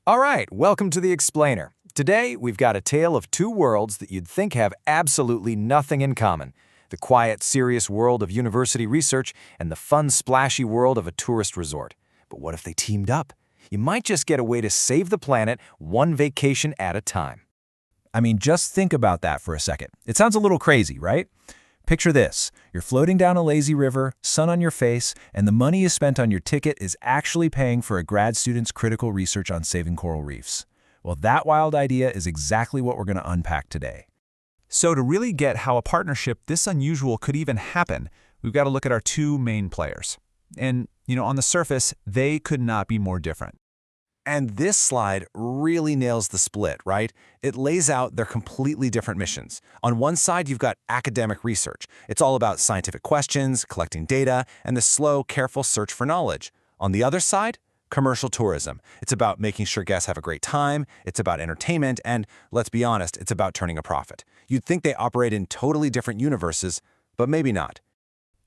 All right, welcome to The Explainer. Today, we've got a tale of two worlds that you'd think have absolutely nothing in common. The quiet, serious world of university research and the fun, splashy world of a tourist resort. But what if they teamed up? You might just get a way to save the planet one vacation at a time. I mean, just think about that for a second. It sounds a little crazy, right? Picture this. You're floating down a lazy river, sun on your face, and the money you spent on your ticket is actually paying for a grad student's critical research on saving coral reefs. Well, that wild idea is exactly what we're going to unpack today. So to really get how a partnership this unusual could even happen, we've got to look at our two main players. And, on the surface, they could not be more different. And this slide really nails the split, right? It lays out their completely different missions. On one side, you've got academic research. It's all about scientific questions, collecting data, and the slow, careful search for knowledge. On the other side, commercial tourism. It's about making sure guests have a great time, it's about entertainment, and let's be honest, it's about turning a profit. You'd think they operate in totally different universes, but maybe not.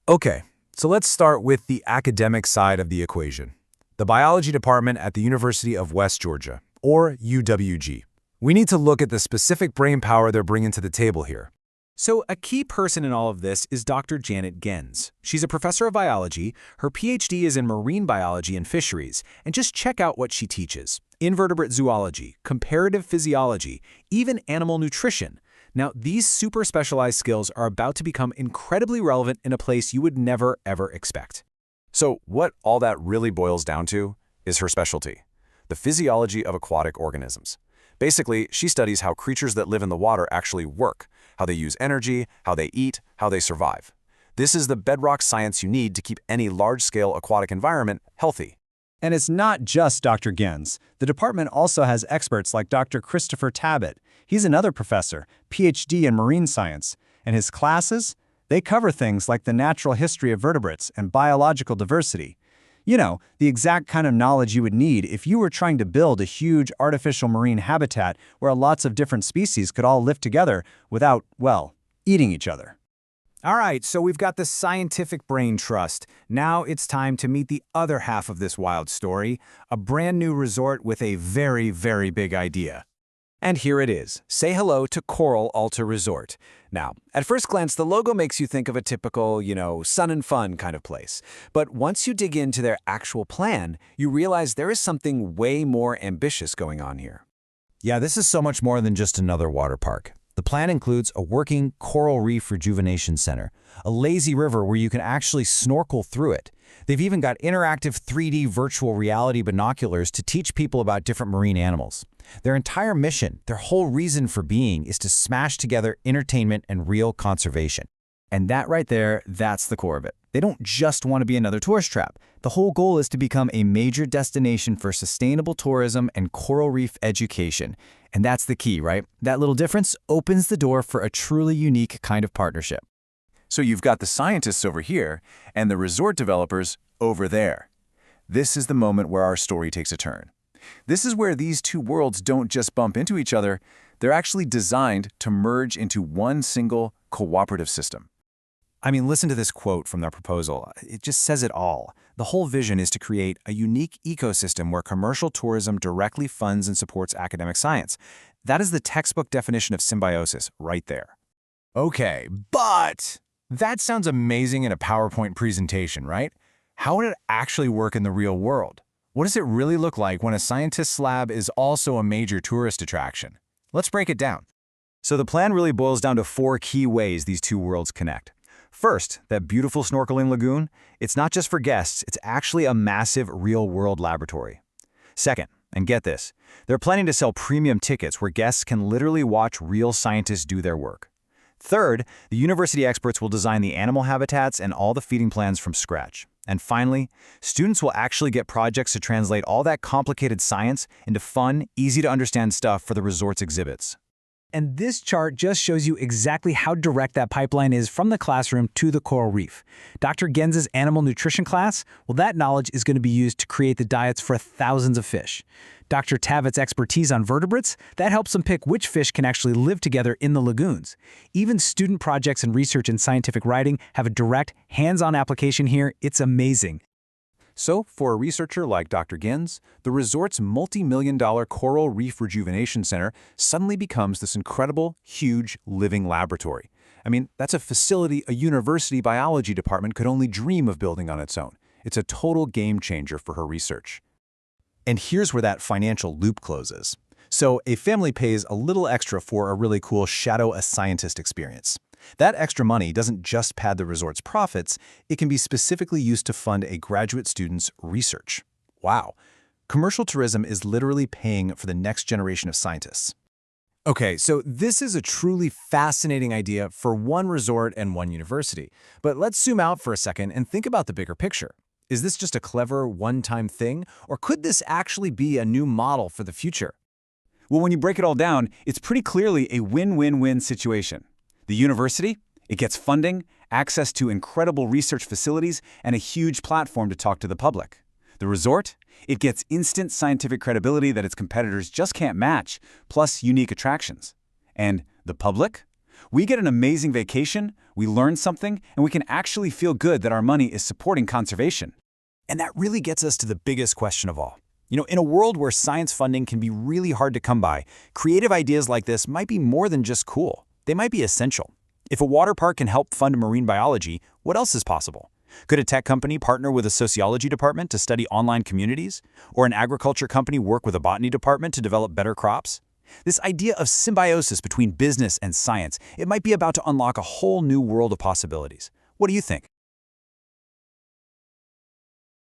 Okay, so let's start with the academic side of the equation. The biology department at the University of West Georgia, or UWG. We need to look at the specific brain power they're bringing to the table here. So a key person in all of this is Dr. Janet Gens. She's a professor of biology, her PhD is in marine biology and fisheries, and just check out what she teaches. Invertebrate zoology, comparative physiology, even animal nutrition. Now, these super specialized skills are about to become incredibly relevant in a place you would never, ever expect. So what all that really boils down to is her specialty, the physiology of aquatic organisms. Basically, she studies how creatures that live in the water actually work, how they use energy, how they eat, how they survive. This is the bedrock science you need to keep any large-scale aquatic environment healthy. And it's not just Dr. Gens. The department also has experts like Dr. Christopher Tabbitt. He's another professor, PhD in marine science, and his classes? They cover things like the natural history of vertebrates and biological diversity. The exact kind of knowledge you would need if you were trying to build a huge artificial marine habitat where lots of different species could all live together without, well, eating each other. All right, so we've got the scientific brain trust. Now it's time to meet the other half of this wild story, a brand new resort with a very, very big idea. And here it is. Say hello to Coral Alta Resort. Now, at first glance, the logo makes you think of a typical, sun and fun kind of place. But once you dig into their actual plan, you realize there is something way more ambitious going on here. Yeah, this is so much more than just another water park. The plan includes a working coral reef rejuvenation center, a lazy river where you can actually snorkel through it. They've even got interactive 3D virtual reality binoculars to teach people about different marine animals. Their entire mission, their whole reason for being, is to smash together entertainment and real conservation. And that right there, that's the core of it. They don't just want to be another tourist trap. The whole goal is to become a major destination for sustainable tourism and coral reef education. And that's the key, right? That little difference opens the door for a truly unique kind of partnership. So you've got the scientists over here and the resort developers over there. This is the moment where our story takes a turn. This is where these two worlds don't just bump into each other, they're actually designed to merge into one single cooperative system. I mean, listen to this quote from their proposal. It just says it all. The whole vision is to create a unique ecosystem where commercial tourism directly funds and supports academic science. That is the textbook definition of symbiosis right there. Okay, but that sounds amazing in a PowerPoint presentation, right? How would it actually work in the real world? What does it really look like when a scientist's lab is also a major tourist attraction? Let's break it down. So the plan really boils down to 4 key ways these two worlds connect. First, that beautiful snorkeling lagoon, it's not just for guests, it's actually a massive real-world laboratory. Second, and get this, they're planning to sell premium tickets where guests can literally watch real scientists do their work. Third, the university experts will design the animal habitats and all the feeding plans from scratch. And finally, students will actually get projects to translate all that complicated science into fun, easy-to-understand stuff for the resort's exhibits. And this chart just shows you exactly how direct that pipeline is from the classroom to the coral reef. Dr. Gens' animal nutrition class, well, that knowledge is going to be used to create the diets for thousands of fish. Dr. Tabbitt's expertise on vertebrates, that helps them pick which fish can actually live together in the lagoons. Even student projects and research in scientific writing have a direct, hands-on application here. It's amazing. So, for a researcher like Dr. Gens, the resort's multi-million-dollar Coral Reef Rejuvenation Center suddenly becomes this incredible, huge, living laboratory. I mean, that's a facility a university biology department could only dream of building on its own. It's a total game changer for her research. And here's where that financial loop closes. So a family pays a little extra for a really cool Shadow a Scientist experience. That extra money doesn't just pad the resort's profits, it can be specifically used to fund a graduate student's research. Wow. Commercial tourism is literally paying for the next generation of scientists. Okay, so this is a truly fascinating idea for one resort and one university. But let's zoom out for a second and think about the bigger picture. Is this just a clever one-time thing, or could this actually be a new model for the future? Well, when you break it all down, it's pretty clearly a win-win-win situation. The university, it gets funding, access to incredible research facilities, and a huge platform to talk to the public. The resort, it gets instant scientific credibility that its competitors just can't match, plus unique attractions. And the public? We get an amazing vacation, we learn something, and we can actually feel good that our money is supporting conservation. And that really gets us to the biggest question of all. In a world where science funding can be really hard to come by, creative ideas like this might be more than just cool. They might be essential. If a water park can help fund marine biology, what else is possible? Could a tech company partner with a sociology department to study online communities? Or an agriculture company work with a botany department to develop better crops? This idea of symbiosis between business and science, it might be about to unlock a whole new world of possibilities. What do you think?